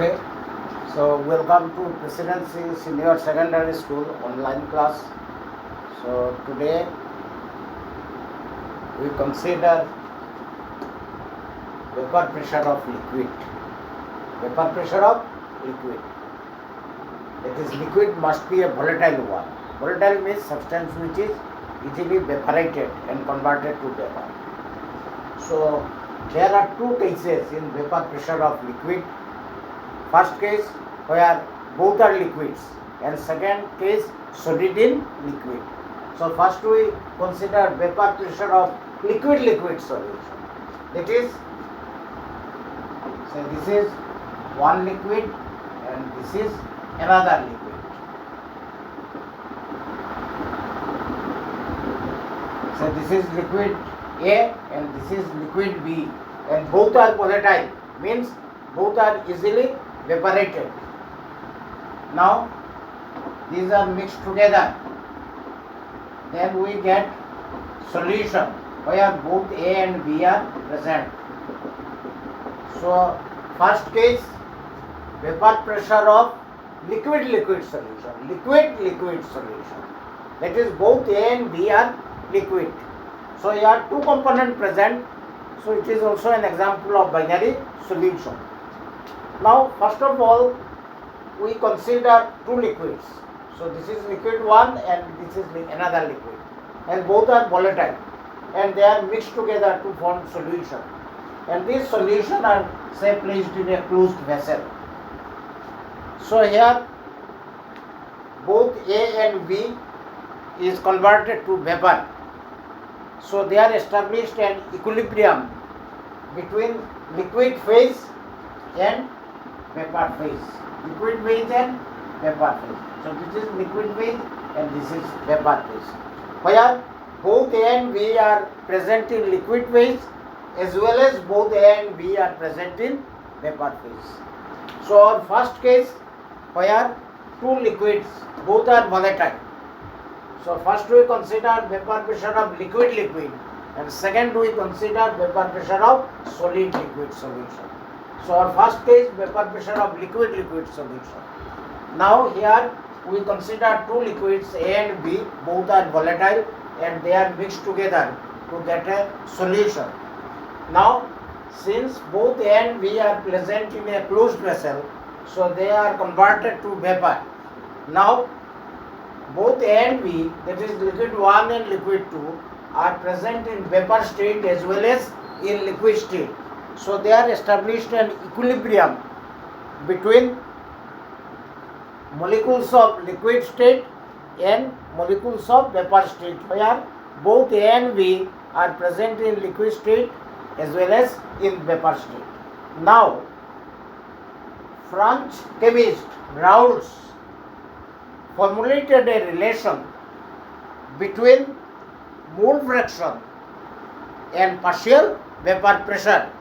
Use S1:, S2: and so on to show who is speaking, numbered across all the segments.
S1: Okay, so welcome to Presidency Senior Secondary School online class. So today we consider vapor pressure of liquid. Vapor pressure of liquid. That is, liquid must be a volatile one. Volatile means substance which is easily evaporated and converted to vapor. So there are two cases in vapor pressure of liquid. First case where both are liquids, and second case solid in liquid. So first we consider vapor pressure of liquid solution. That is, so this is one liquid and this is another liquid. So this is liquid A and this is liquid B, and both are volatile, means both are easily evaporated. Now these are mixed together, then we get solution where both A and B are present. So first case, vapor pressure of liquid solution, liquid solution, that is both A and B are liquid. So here two components present, so it is also an example of binary solution. Now first of all we consider two liquids. So this is liquid 1 and this is another liquid, and both are volatile and they are mixed together to form solution, and these solution are say placed in a closed vessel. So here both A and B is converted to vapor. So they are established an equilibrium between liquid phase and vapor phase. Liquid phase and vapor phase. So this is liquid phase and this is vapor phase, where both A and B are present in liquid phase as well as both A and B are present in vapor phase. So our first case where two liquids both are volatile. So first we consider vapor pressure of liquid and second we consider vapor pressure of solid liquid solution. So our first case, vapor pressure of liquid solution. Now here we consider two liquids A and B, both are volatile and they are mixed together to get a solution. Now since both A and B are present in a closed vessel, so they are converted to vapor. Now both A and B, that is liquid 1 and liquid 2, are present in vapor state as well as in liquid state. So they are established an equilibrium between molecules of liquid state and molecules of vapor state, where both A and B are present in liquid state as well as in vapor state. Now French chemist Raoult formulated a relation between mole fraction and partial vapor pressure.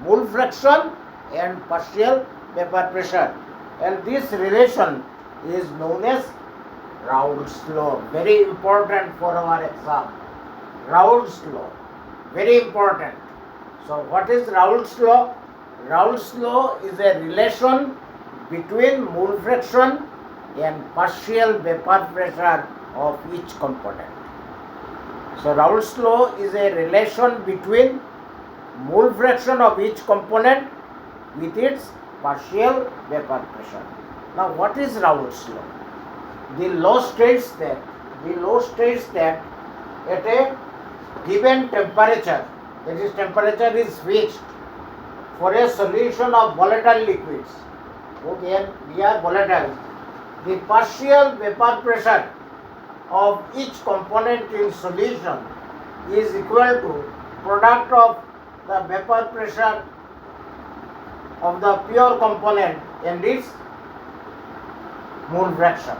S1: Mole fraction and partial vapor pressure, and this relation is known as Raoult's law. Very important for our exam. Raoult's law, very important. So what is Raoult's law? Raoult's law is a relation between mole fraction and partial vapor pressure of each component. So Raoult's law is a relation between mole fraction of each component with its partial vapor pressure. Now what is Raoult's law? The law states that at a given temperature, that is temperature is fixed for a solution of volatile liquids, okay, we are volatile, the partial vapor pressure of each component in solution is equal to product of the vapor pressure of the pure component and its mole fraction.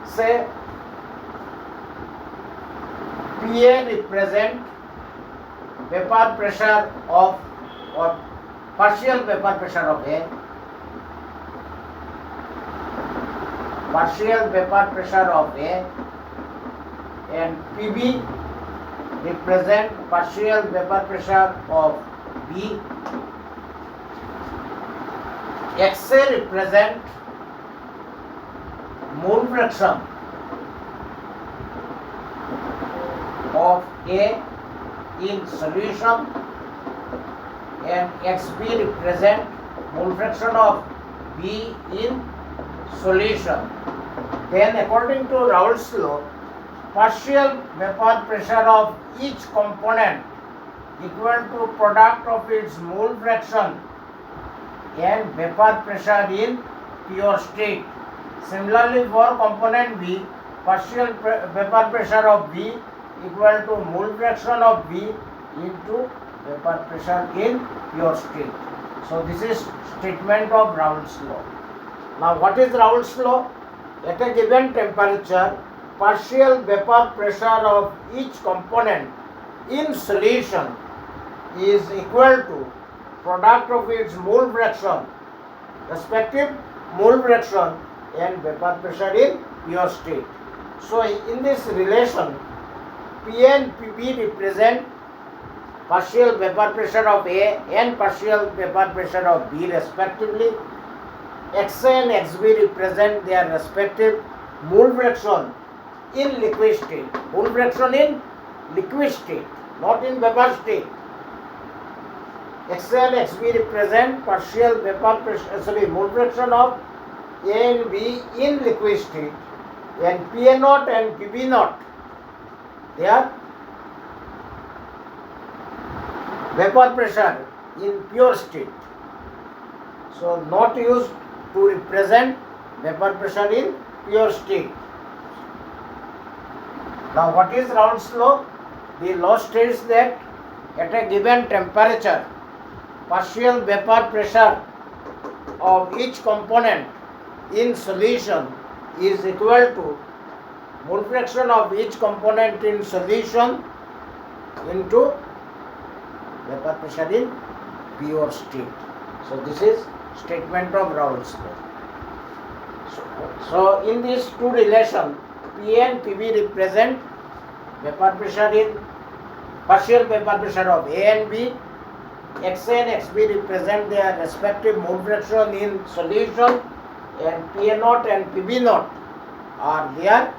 S1: Say PA represent vapor pressure of or partial vapor pressure of A, partial vapor pressure of A, and PB represent partial vapor pressure of B, XA represent mole fraction of A in solution and XB represent mole fraction of B in solution. Then according to Raoult's law, partial vapor pressure of each component equal to product of its mole fraction and vapor pressure in pure state. Similarly, for component B, partial vapor pressure of B equal to mole fraction of B into vapor pressure in pure state. So this is statement of Raoult's law. Now what is Raoult's law? At a given temperature, partial vapor pressure of each component in solution is equal to product of its mole fraction, respective mole fraction and vapor pressure in pure state. So in this relation, P and Pb represent partial vapor pressure of A and partial vapor pressure of B respectively. Xa and Xb represent their respective mole fraction in liquid state. Mole fraction in liquid state, not in vapor state. Xa and Xb represent partial vapor pressure, mole fraction of A and B in liquid state, and Pa0 and Pb0, they are vapor pressure in pure state. So not used to represent vapor pressure in pure state. Now what is Raoult's law? The law states that at a given temperature, partial vapor pressure of each component in solution is equal to mole fraction of each component in solution into vapor pressure in pure state. So this is statement of Raoult's law. So in these two relations, P and Pb represent vapor pressure in partial vapor pressure of A and B. Xa and Xb represent their respective mole fraction in solution, and Pa0 and Pb0 are their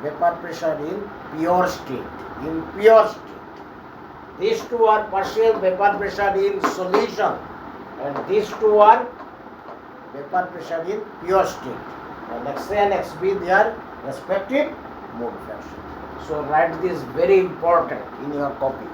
S1: vapor pressure in pure state. In pure state, these two are partial vapor pressure in solution, and these two are vapor pressure in pure state. And Xa and Xb, they are respective mole fraction. So write this very important in your copy.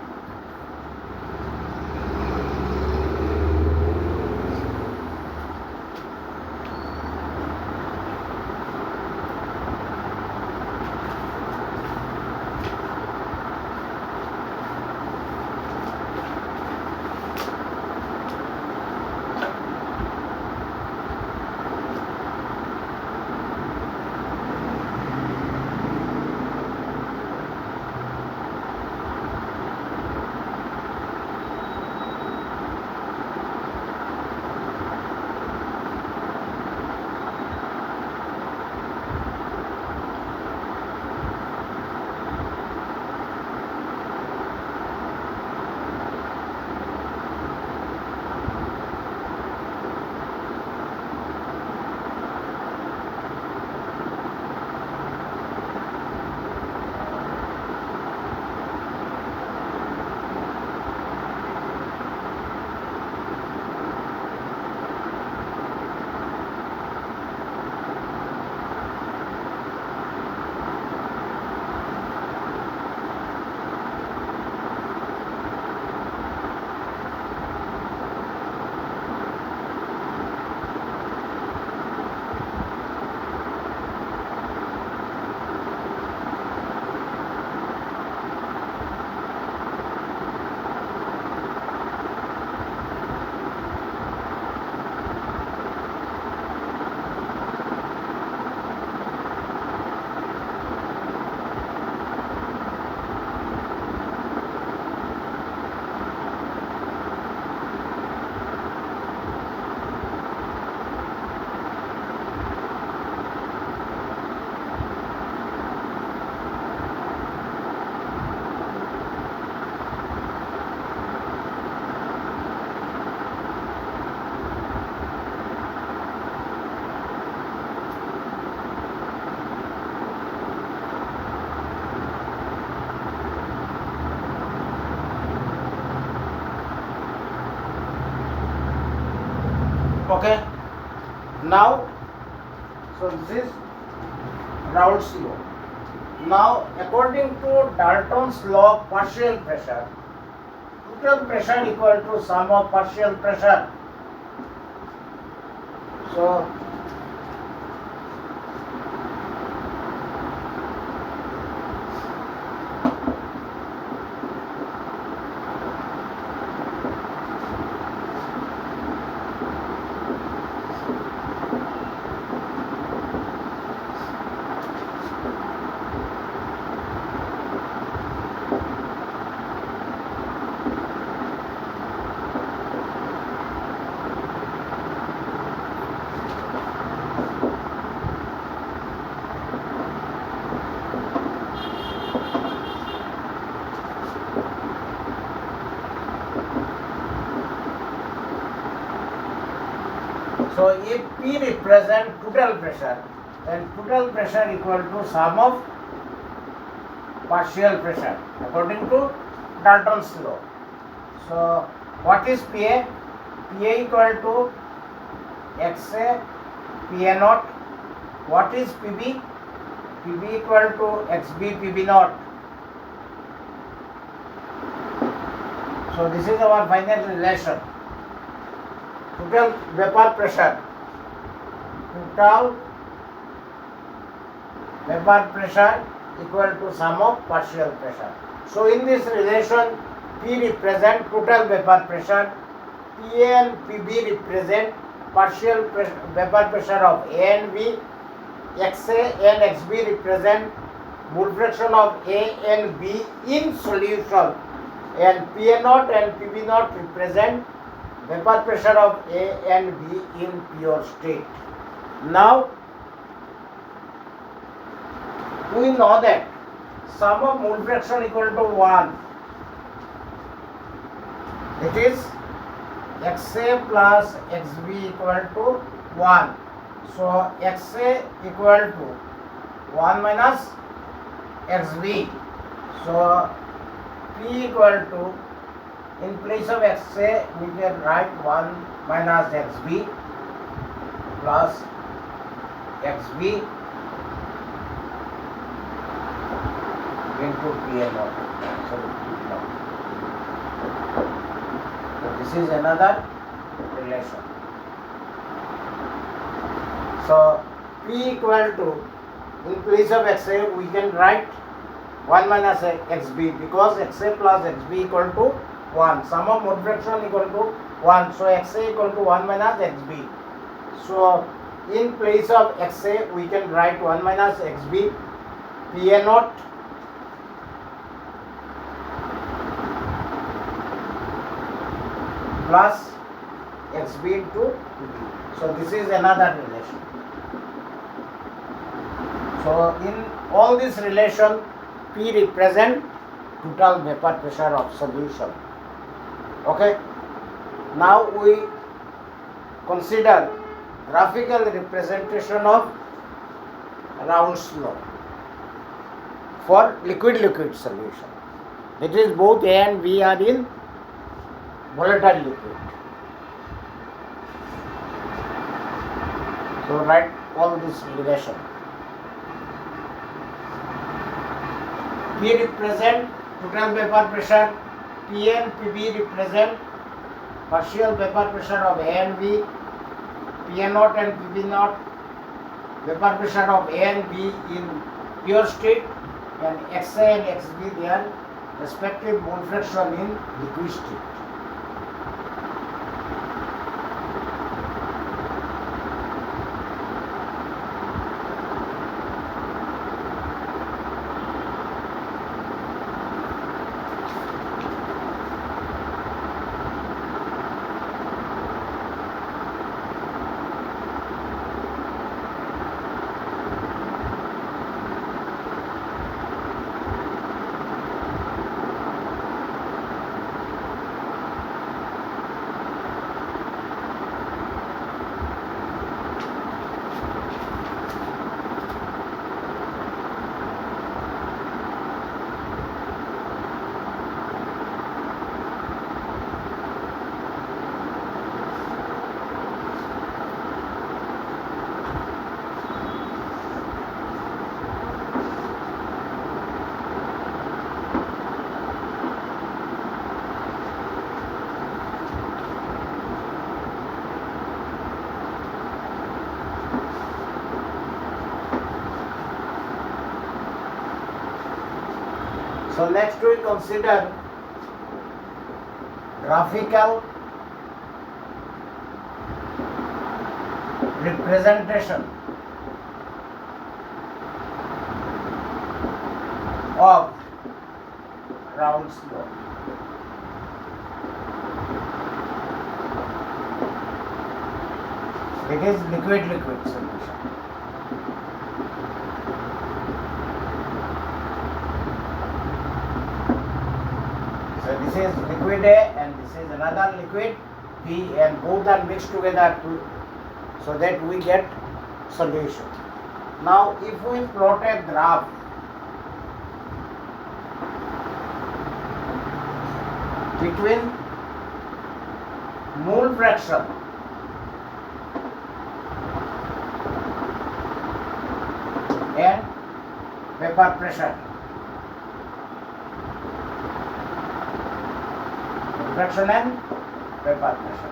S1: Okay. Now, so this is Raoult's law. Now, according to Dalton's law of partial pressure, total pressure equal to sum of partial pressure. So, so if P represent total pressure, then total pressure equal to sum of partial pressure according to Dalton's law. So what is PA? PA equal to XA PA naught. What is PB? PB equal to XB PB naught. So this is our final relation. Total vapor pressure. Total vapor pressure equal to sum of partial pressure. So in this relation, P represent total vapor pressure, PA and PB represent partial vapor pressure of A and B, XA and XB represent mole fraction of A and B in solution, and PA naught and PB naught represent vapor pressure of A and B in pure state. Now, we know that sum of mole fraction equal to 1. It is XA plus XB equal to 1. So, XA equal to 1 minus XB. So, P equal to, in place of XA, we can write 1 minus XB plus XB into PA naught. So, P naught. So, this is another relation. So, P equal to, in place of XA, we can write 1 minus XB because XA plus XB equal to 1. Sum of mole fraction equal to 1. So, XA equal to 1 minus XB. So, in place of XA, we can write 1 minus XB, PA naught plus XB into PB. So, this is another relation. So, in all this relation, P represent total vapor pressure of solution. Okay. Now we consider graphical representation of Raoult's law for liquid-liquid solution. That is, both A and B are in volatile liquid. So write all this relation. P represent total vapor pressure, P and PB represent partial vapor pressure of A and B, PA naught and PB naught, vapor pressure of A and B in pure state, and XA and XB their respective mole fraction in liquid state. So next we consider graphical representation of Raoult's law. It is liquid-liquid solution. So this is liquid A and this is another liquid B, and both are mixed together so that we get solution. Now if we plot a graph between mole fraction and vapor pressure, fraction and vapor pressure.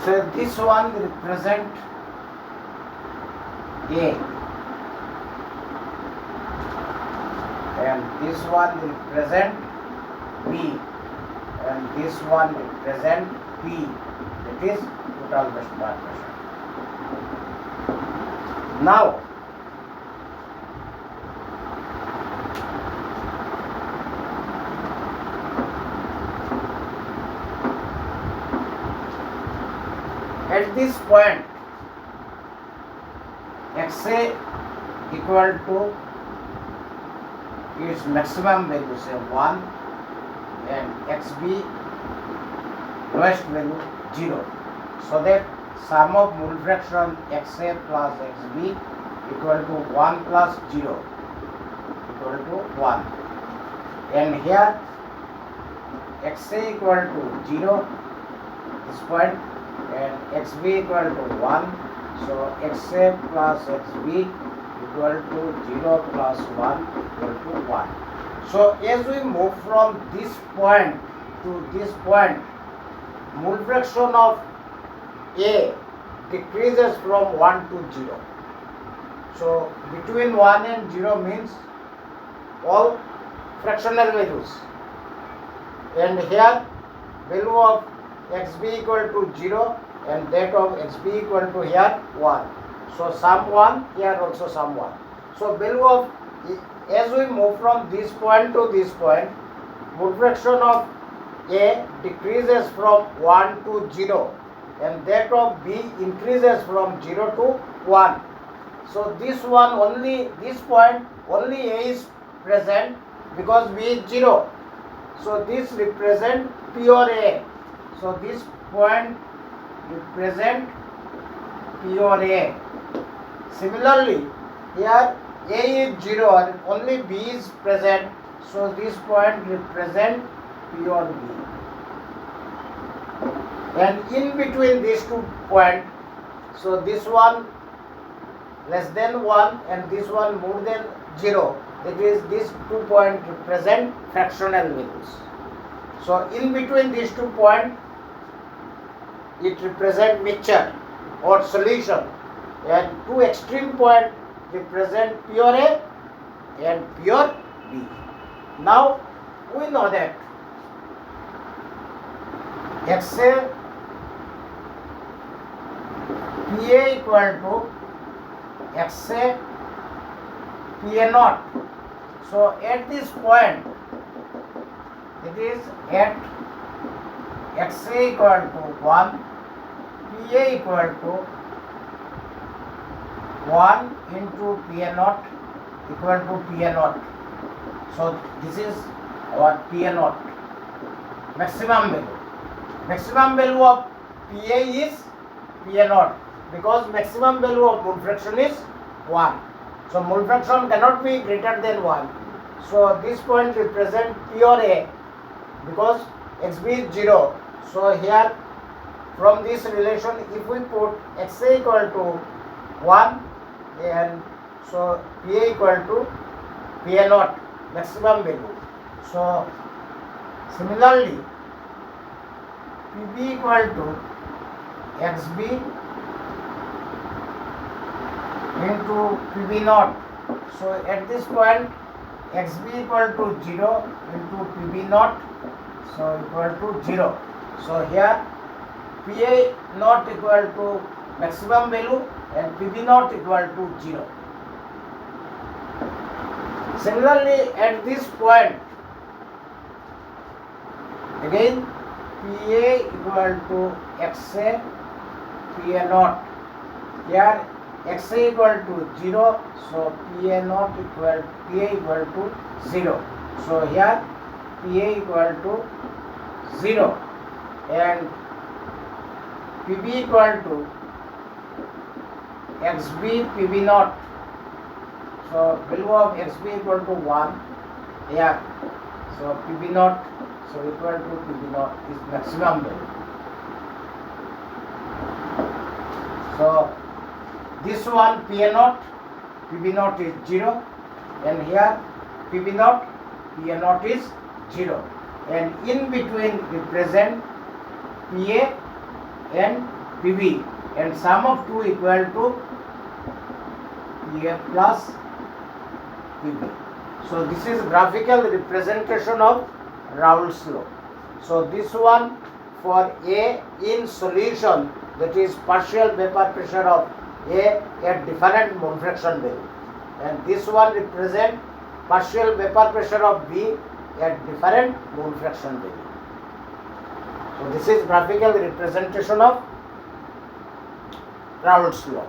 S1: So this one represent A and this one represent B and this one represent P, that is total vapor pressure. Now at this point XA equal to its maximum value, say 1, and XB lowest value 0, so that sum of mole fraction XA plus XB equal to 1 plus 0 equal to 1, and here XA equal to 0 this point and XB equal to 1, so XA plus XB equal to 0 plus 1 equal to 1. So as we move from this point to this point, mole fraction of A decreases from 1 to 0. So between 1 and 0 means all fractional values, and here value of XB equal to 0 and that of XB equal to here 1. So sum 1, here also sum 1. So value of, as we move from this point to this point, mole fraction of A decreases from 1 to 0 and that of B increases from 0 to 1. So this one only, this point only A is present because B is 0. So this represent pure A. So this point represent pure A. Similarly, here A is 0 and only B is present. So this point represent pure B. And in between these 2 points, so this one less than 1 and this one more than 0, that is these 2 points represent fractional values. So in between these 2 points, it represent mixture or solution, and 2 extreme points represent pure A and pure B. Now we know that XA PA equal to XA PA naught. So at this point, it is at XA equal to 1, PA equal to 1 into PA naught equal to PA naught. So this is our PA naught, maximum value. Maximum value of PA is PA naught because maximum value of mole fraction is 1. So mole fraction cannot be greater than 1. So this point represent pure A because XB is 0. So here from this relation, if we put XA equal to 1 and so PA equal to PA naught, maximum value. So similarly, PB equal to XB into PB naught. So at this point, xb equal to 0 into pb naught, so equal to 0. So here pa naught equal to maximum value and pb naught equal to 0. Similarly, at this point, again pa equal to xa, pa naught. Here xa equal to 0, so pa naught equal to 0. So here pa equal to 0 and pb equal to xb pb naught. So value of xb equal to 1 here. So pb naught, so equal to pb naught is maximum value. So this one pa naught, pb naught is 0, and here pb naught, pa naught is 0, and in between represent pa and pb, and sum of 2 equal to pa plus pb. So this is graphical representation of Raoult's law. So this one for A in solution, that is partial vapor pressure of A at different mole fraction value, and this one represent partial vapor pressure of B at different mole fraction value. So this is graphical representation of Raoult's law.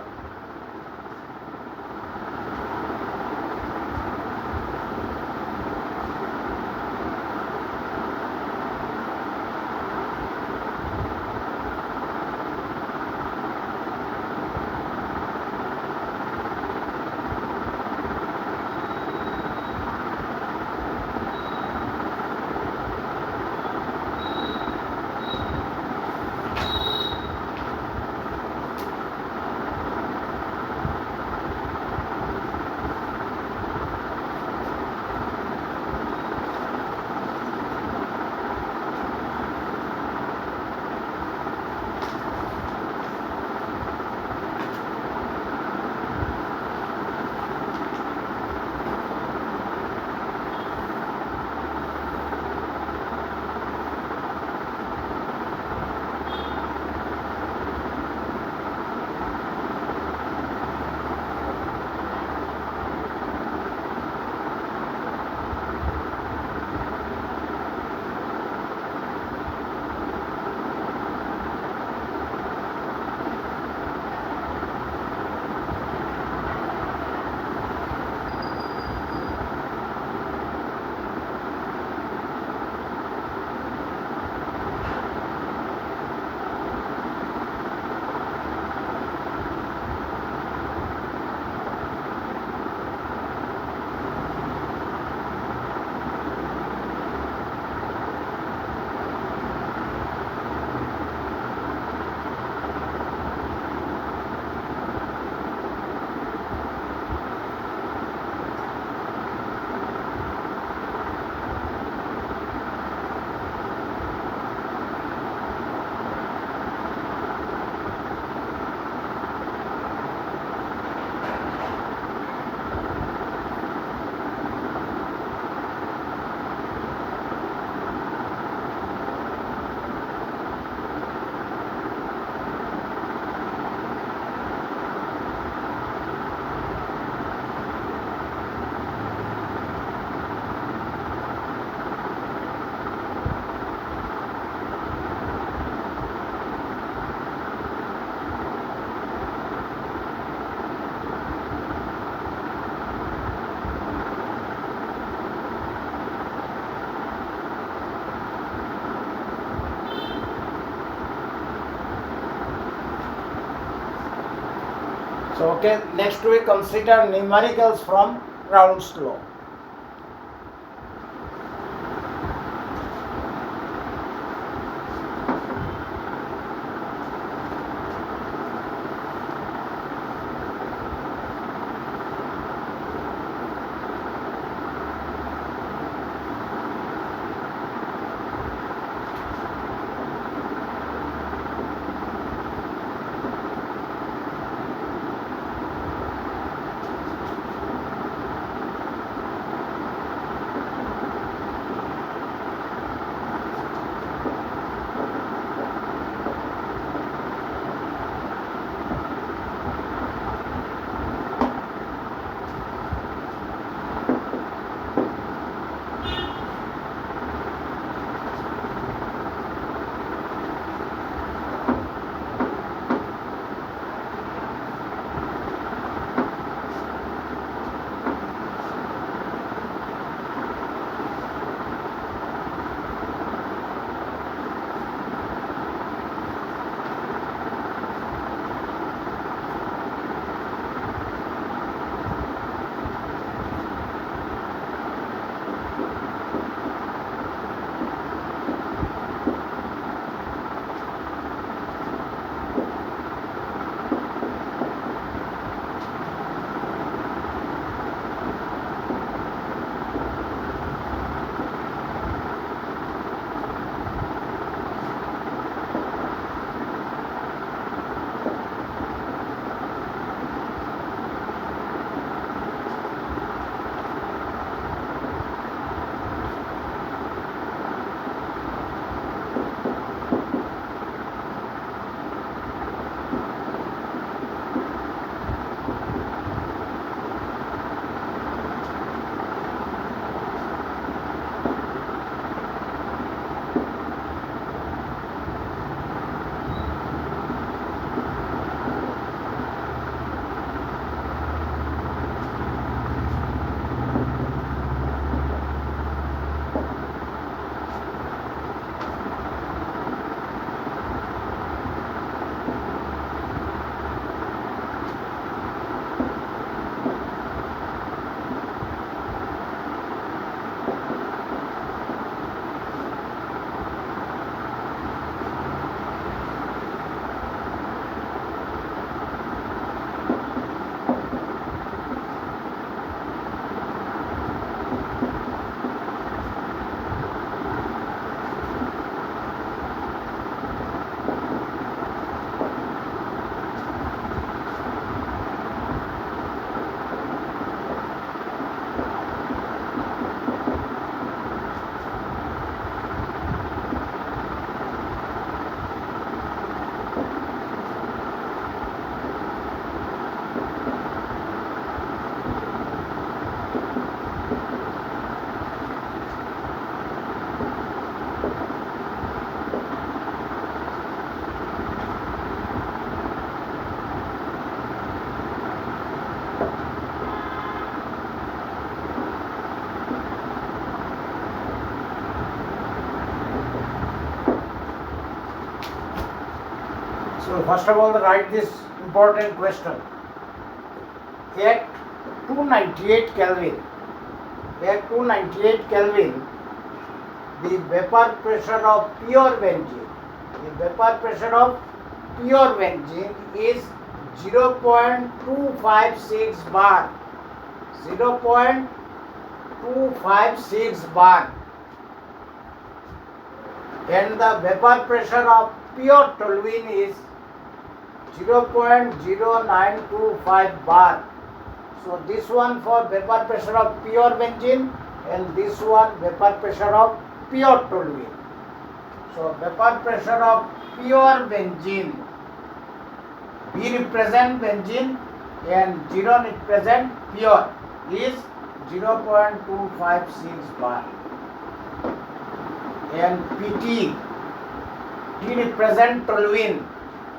S1: So okay, next we consider numericals from Raoult's law. So first of all, write this important question. At 298 Kelvin, the vapor pressure of pure benzene is 0.256 bar. 0.256 bar. And the vapor pressure of pure toluene is 0.0925 bar. So this one for vapor pressure of pure benzene and this one vapor pressure of pure toluene. So vapor pressure of pure benzene, B represent benzene and 0 represent pure, is 0.256 bar. And PT, T represent toluene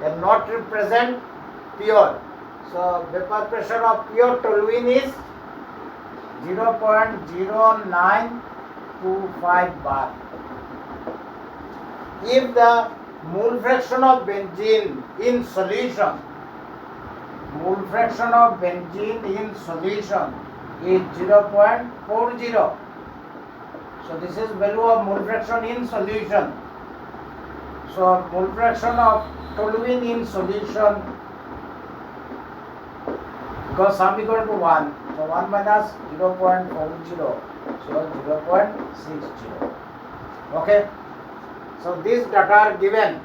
S1: and not represent pure. So vapor pressure of pure toluene is 0.0925 bar. If the mole fraction of benzene in solution, is 0.40. So this is value of mole fraction in solution. So mole fraction of toluene in solution, because sum equal to 1, so 1 minus 0.40, so 0.60. Okay. So these data are given.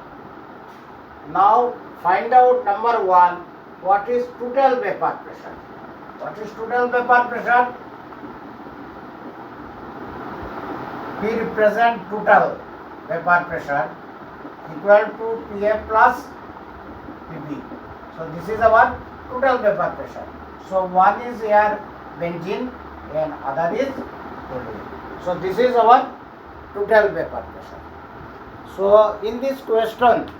S1: Now find out number 1, what is total vapor pressure? What is total vapor pressure? P represent total vapor pressure equal to PA plus PB. So this is our total vapor pressure. So one is here benzene and other is toluene. So this is our total vapor pressure. So in this question,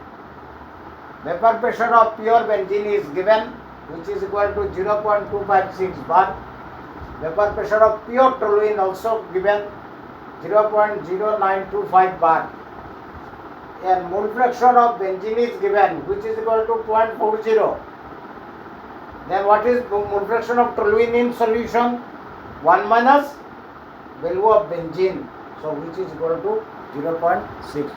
S1: vapor pressure of pure benzene is given, which is equal to 0.256 bar. Vapor pressure of pure toluene also given, 0.0925 bar. And mole fraction of benzene is given, which is equal to 0.40. Then what is mole fraction of toluene in solution? 1 minus value of benzene, so which is equal to 0.60.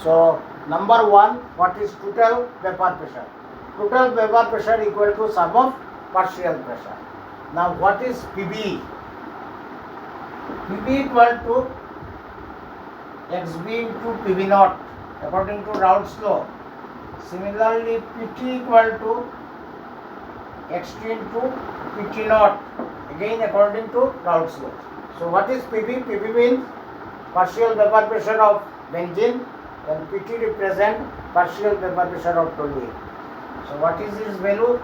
S1: So number 1, what is total vapor pressure? Total vapor pressure equal to sum of partial pressure. Now what is PB? PB equal to XB into PB naught according to Raoult's law. Similarly, PT equal to XT into PT naught, again according to Raoult's law. So what is PB? PB means partial vapor pressure of benzene and PT represent partial vapor pressure of toluene. So what is this value?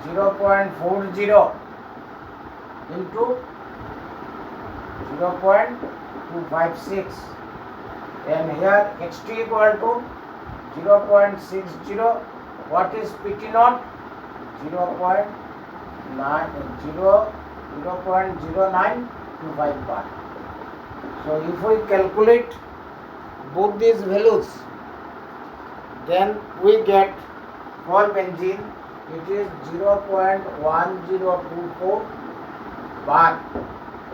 S1: 0.40 into 0.256, and here XT equal to 0.60. What is PT naught? 0.0925 bar. So if we calculate both these values, then we get for benzene it is 0.1024 bar,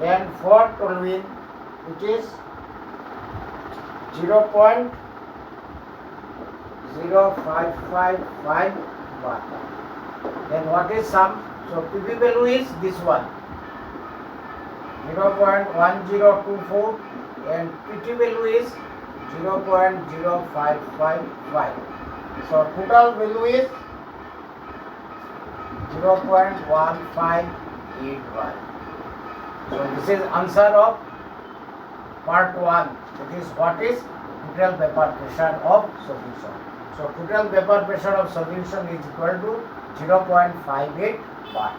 S1: and for toluene it is 0.0555 bar. Then what is sum? So PB value is this one, 0.1024, and PT value is 0.0555. So total value is 0.1581. So this is answer of part 1. That is, what is total vapor pressure of solution. So total vapor pressure of solution is equal to 0.58 bar.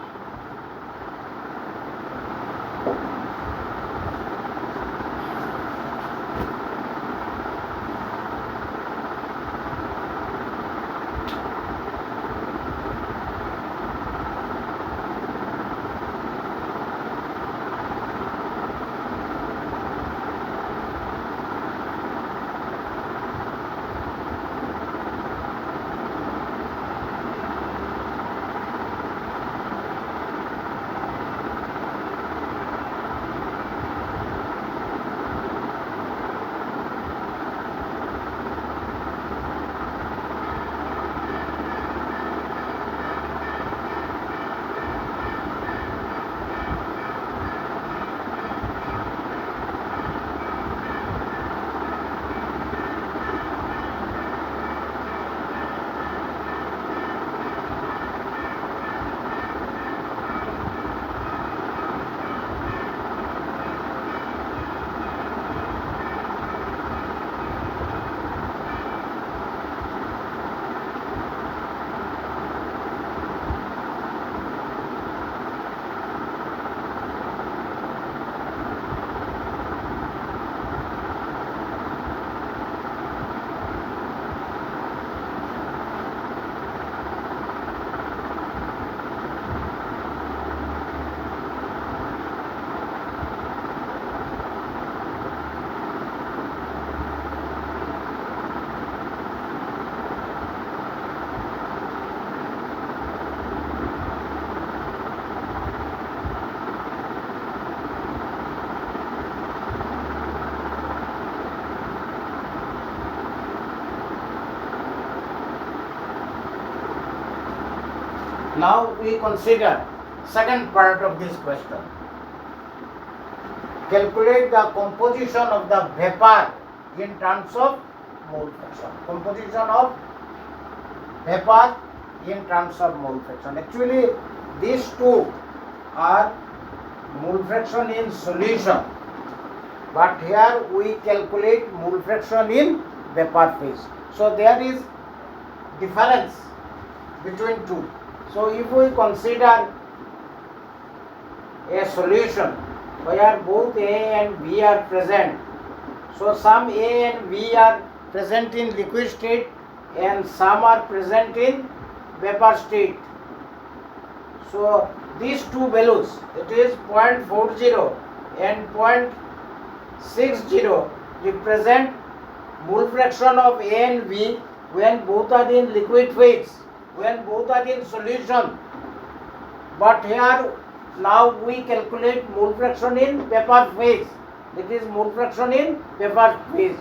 S1: Now we consider second part of this question. Calculate the composition of the vapor in terms of mole fraction. Composition of vapor in terms of mole fraction. Actually, these two are mole fraction in solution, but here we calculate mole fraction in vapor phase. So there is difference between two. So if we consider a solution where both A and B are present, so some A and B are present in liquid state and some are present in vapor state. So these two values, it is 0.40 and 0.60, represent mole fraction of A and B when both are in liquid phase, when both are in solution. But here now we calculate mole fraction in vapor phase. That is mole fraction in vapor phase.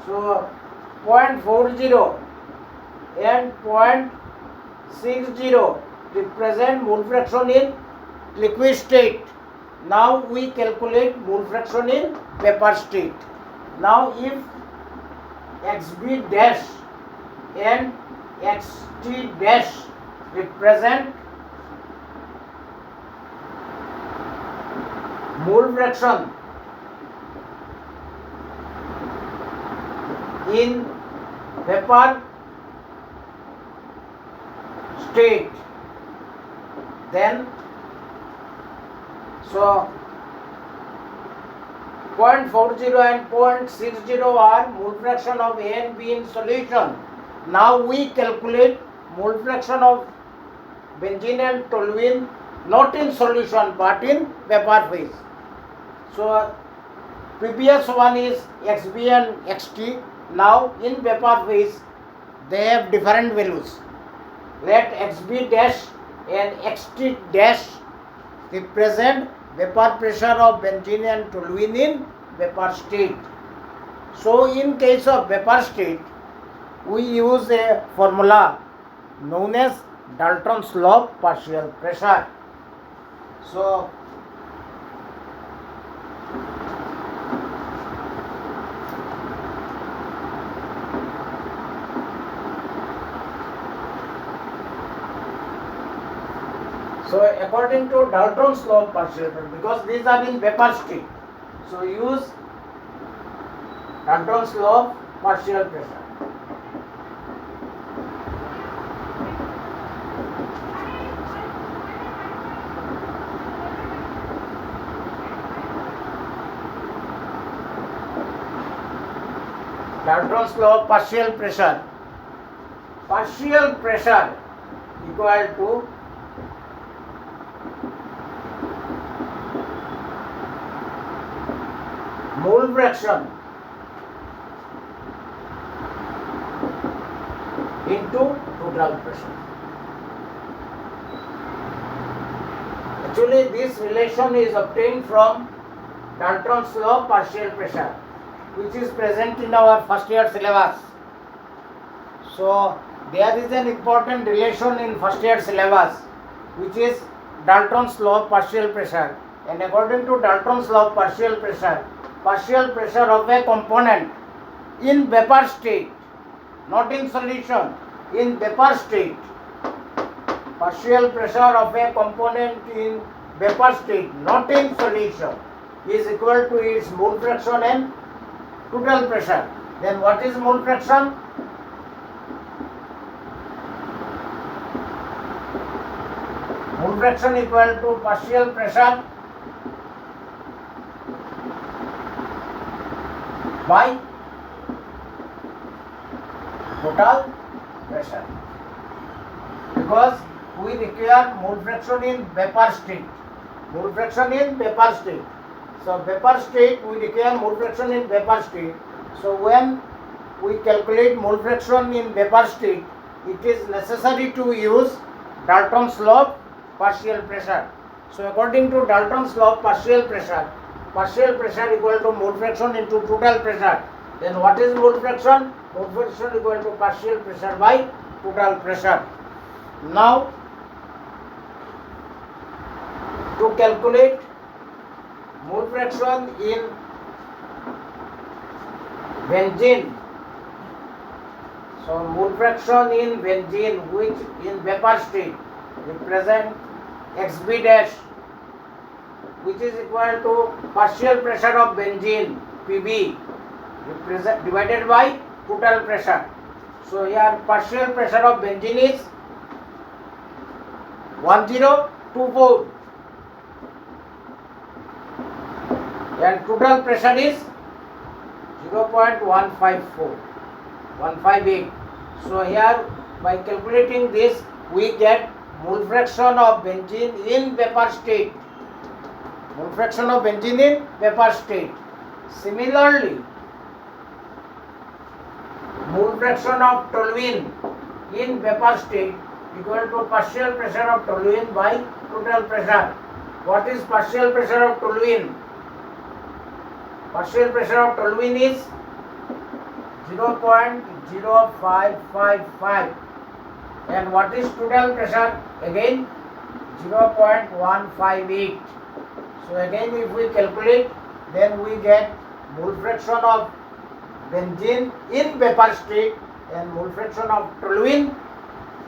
S1: So 0.40 and 0.60 represent mole fraction in liquid state. Now we calculate mole fraction in vapor state. Now if XB dash and XT dash represent mole fraction in vapor state, then so 0.40 and 0.60 are mole fraction of A and B in solution. Now we calculate mole fraction of benzene and toluene not in solution but in vapor phase. So previous one is XB and XT. Now in vapor phase they have different values. Let XB dash and XT dash represent vapor pressure of benzene and toluene in vapor state. So in case of vapor state, we use a formula known as Dalton's law of partial pressure. So according to Dalton's law of partial pressure, because these are in vapor state, so use Dalton's law of partial pressure. Dalton's law of partial pressure. Partial pressure equal to mole fraction into total pressure. Actually, this relation is obtained from Dalton's law of partial pressure, which is present in our first year syllabus. So there is an important relation in first year syllabus, which is Dalton's law of partial pressure. And according to Dalton's law of partial pressure of a component in vapor state, not in solution, in vapor state, partial pressure of a component in vapor state, not in solution, is equal to its mole fraction and total pressure. Then what is mole fraction? Mole fraction equal to partial pressure by total pressure, because we require mole fraction in vapor state. Mole fraction in vapor state. So vapor state, we require mole fraction in vapor state. So when we calculate mole fraction in vapor state, it is necessary to use Dalton's law of partial pressure. So according to Dalton's law of partial pressure equal to mole fraction into total pressure. Then what is mole fraction? Mole fraction equal to partial pressure by total pressure. Now to calculate mole fraction in benzene. So mole fraction in benzene, which in vapor state represent xb dash, which is equal to partial pressure of benzene Pb divided by total pressure. So here partial pressure of benzene is 1024 and total pressure is 0.158. So here by calculating this we get mole fraction of benzene in vapor state. Mole fraction of benzene in vapor state. Similarly, mole fraction of toluene in vapor state equal to partial pressure of toluene by total pressure. What is partial pressure of toluene? Partial pressure of toluene is 0.0555 and what is total pressure? Again 0.158. So again if we calculate, then we get mole fraction of benzene in vapor state and mole fraction of toluene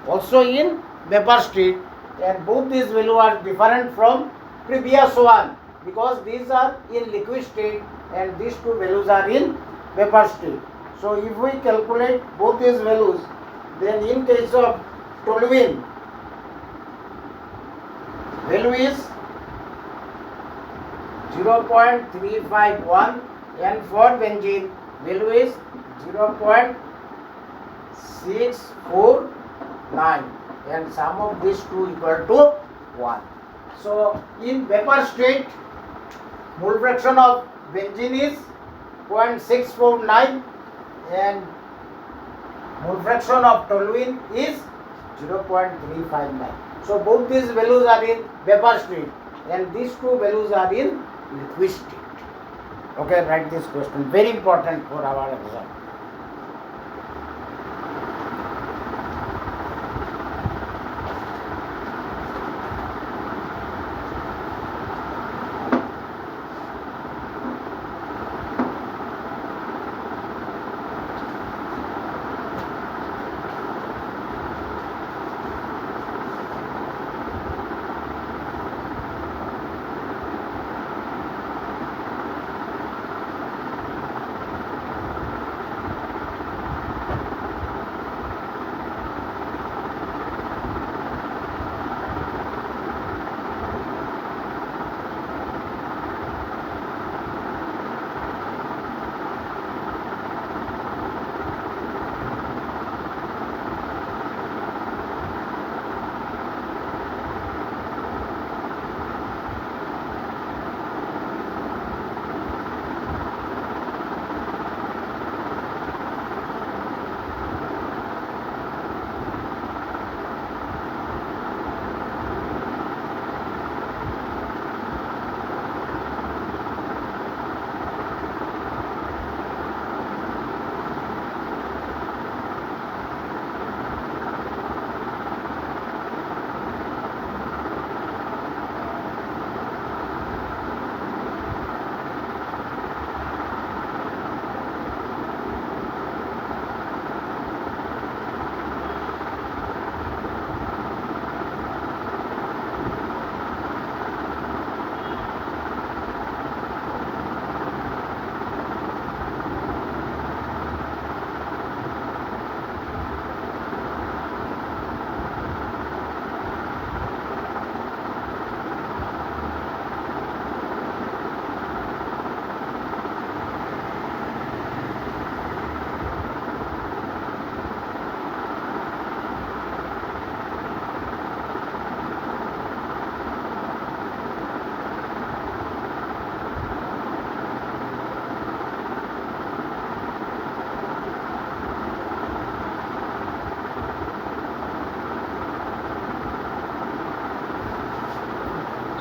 S1: also in vapor state, and both these values are different from previous one because these are in liquid state and these two values are in vapor state. So if we calculate both these values, then in case of toluene, value is 0.351 and for benzene value is 0.649 and sum of these two equal to 1. So in vapor state, mole fraction of benzene is 0.649 and mole fraction of toluene is 0.359. So both these values are in vapor state and these two values are in liquid state. Okay, write this question, very important for our exam.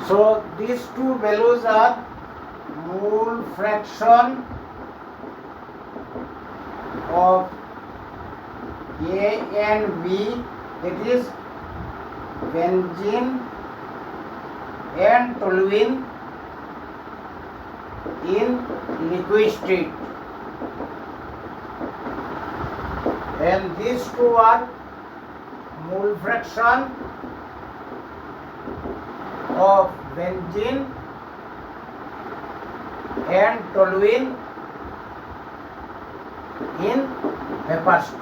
S1: So these two values are mole fraction of A and B, that is benzene and toluene in liquid state, and these two are mole fraction of benzene and toluene in vapor state.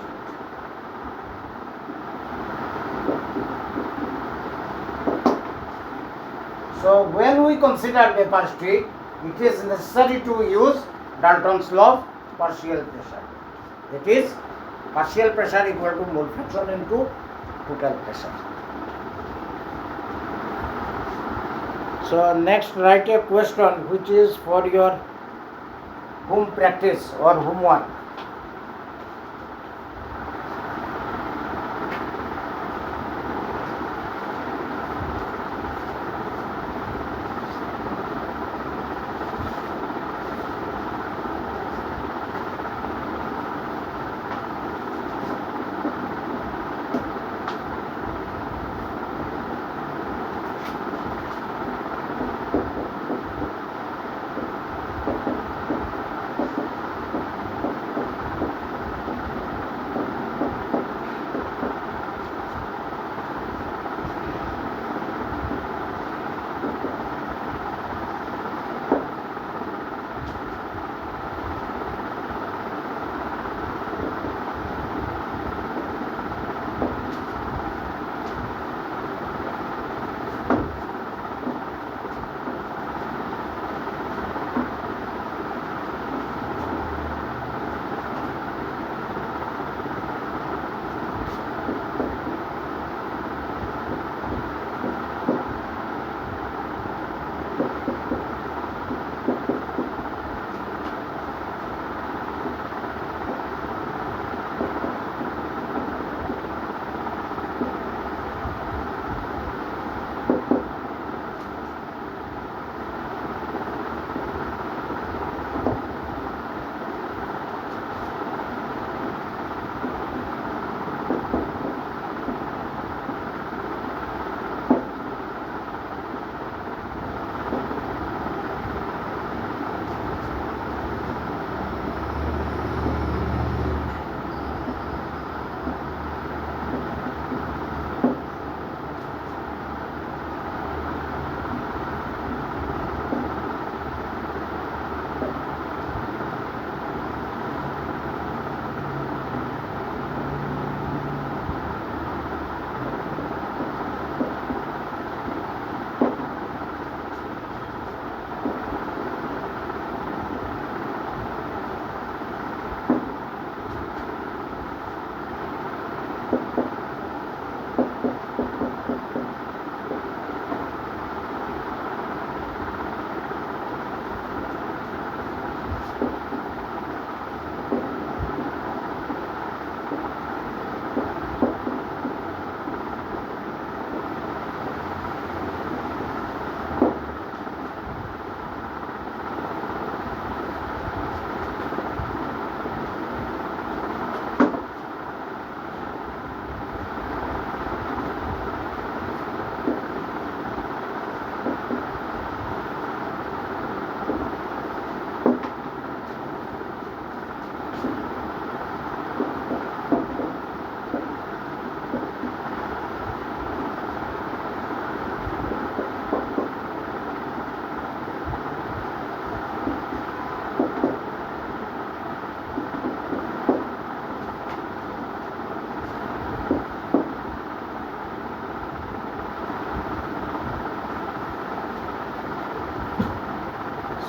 S1: So when we consider vapor state, it is necessary to use Dalton's law of partial pressure. That is, partial pressure equal to mole fraction into total pressure. So next, write a question which is for your home practice or homework.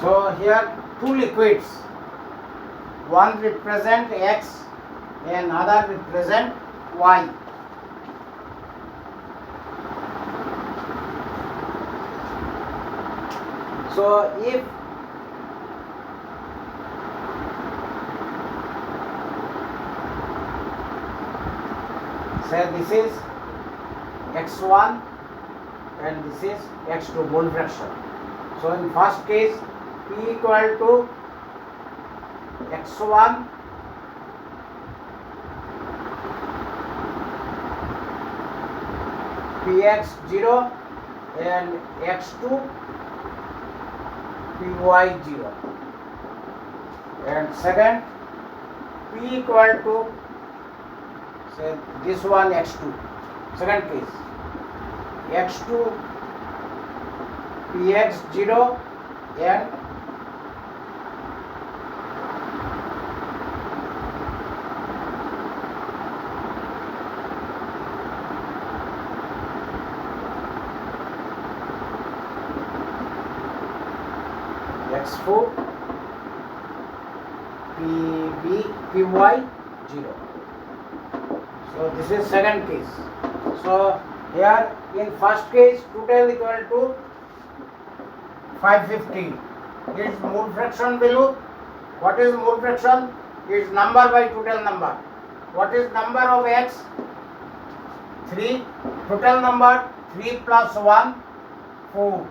S1: So here two liquids, one represent X and other represent Y. So if say this is X1 and this is X2 mole fraction. So in first case P equal to X1 Px0 and x2 py0, and second p equal to, say, this one x2, second case x2 px0 and x4 py0. So this is second case. So here in first case total equal to 550. Its mole fraction value. What is mole fraction? Its number by total number. What is number of x? 3. Total number 3 plus 1, 4.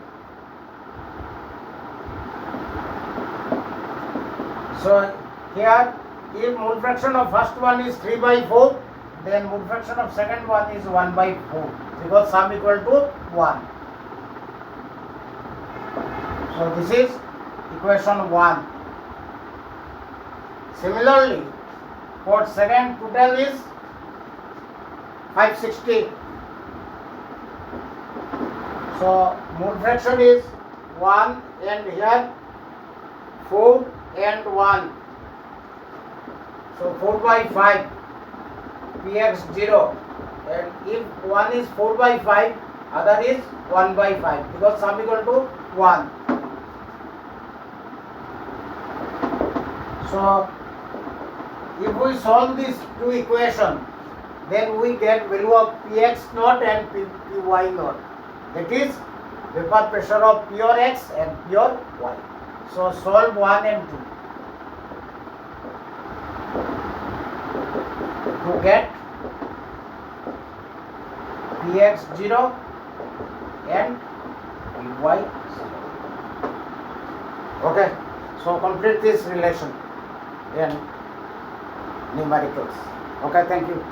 S1: So here, if mole fraction of first one is 3 by 4, then mole fraction of second one is 1 by 4, because sum equal to 1. So this is equation 1. Similarly, for second total is 560. So mole fraction is 1 and here 4 and 1. So 4 by 5 px0, and if one is 4 by 5, other is 1 by 5, because sum equal to 1. So if we solve these two equations, then we get value of px naught and py naught, that is vapor pressure of pure x and pure y. So solve 1 and 2 to get px0 and py0. Okay, so complete this relation in numericals. Okay, thank you.